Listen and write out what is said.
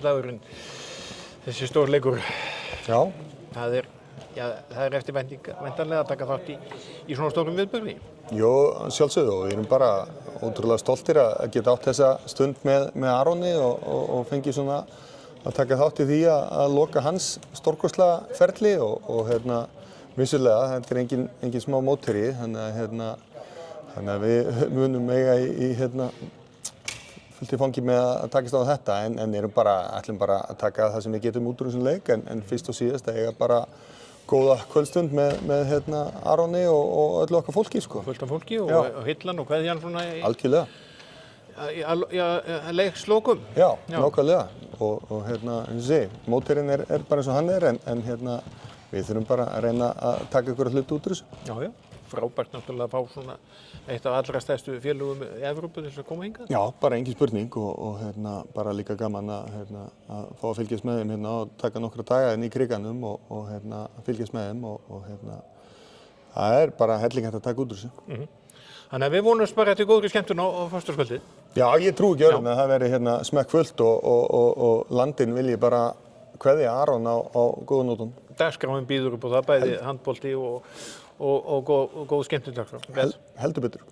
Dagurinn, þessi stórleikur, Já, það er eftir væntanlega að taka þátt í svona stórum viðburði. jú, sjálfsögðu og við erum bara ótrúlega stoltir að geta átt þessa stund með Aroni og fengið svona að taka þátt í því að loka hans stórkostlega ferli og vissulega, þetta er engin smá mótherji, þannig að við munum eiga í fullt í fangi með að takast á þetta en ætlum bara að taka það sem við getum út úr þessum leik en fyrst og síðast að eiga bara góða kvöldstund með Aroni og öllu okkar fólki sko. Fullt af fólki og hillan og kveðjan svona Algjörlega. Leikslokum. Já, nákvæmlega og eins og sé, mótherjinn er bara eins og hann er en við þurfum bara að reyna að taka ykkur hluti út úr þessu. Já, frábært náttúrulega að fá svona eitt af allra stærstu félögum í Evrópu til þess að koma hingað. Já, bara engin spurning og bara líka gaman að fá að fylgjast með þeim og taka nokkra daga inn í kriganum og fylgjast með þeim og það er bara helling hægt að taka út úr þessu. Þannig að við vonumst bara til góðri skemmtun á föstudagskvöldið. Já, ég trúi ekki öðrum að það veri smekkfullt og landinn vilji bara kveðja Aron á góðum nótum. Dagskráin býður upp á það, bæði handbolti og góð skemmtun dagskrá. Heldur betur.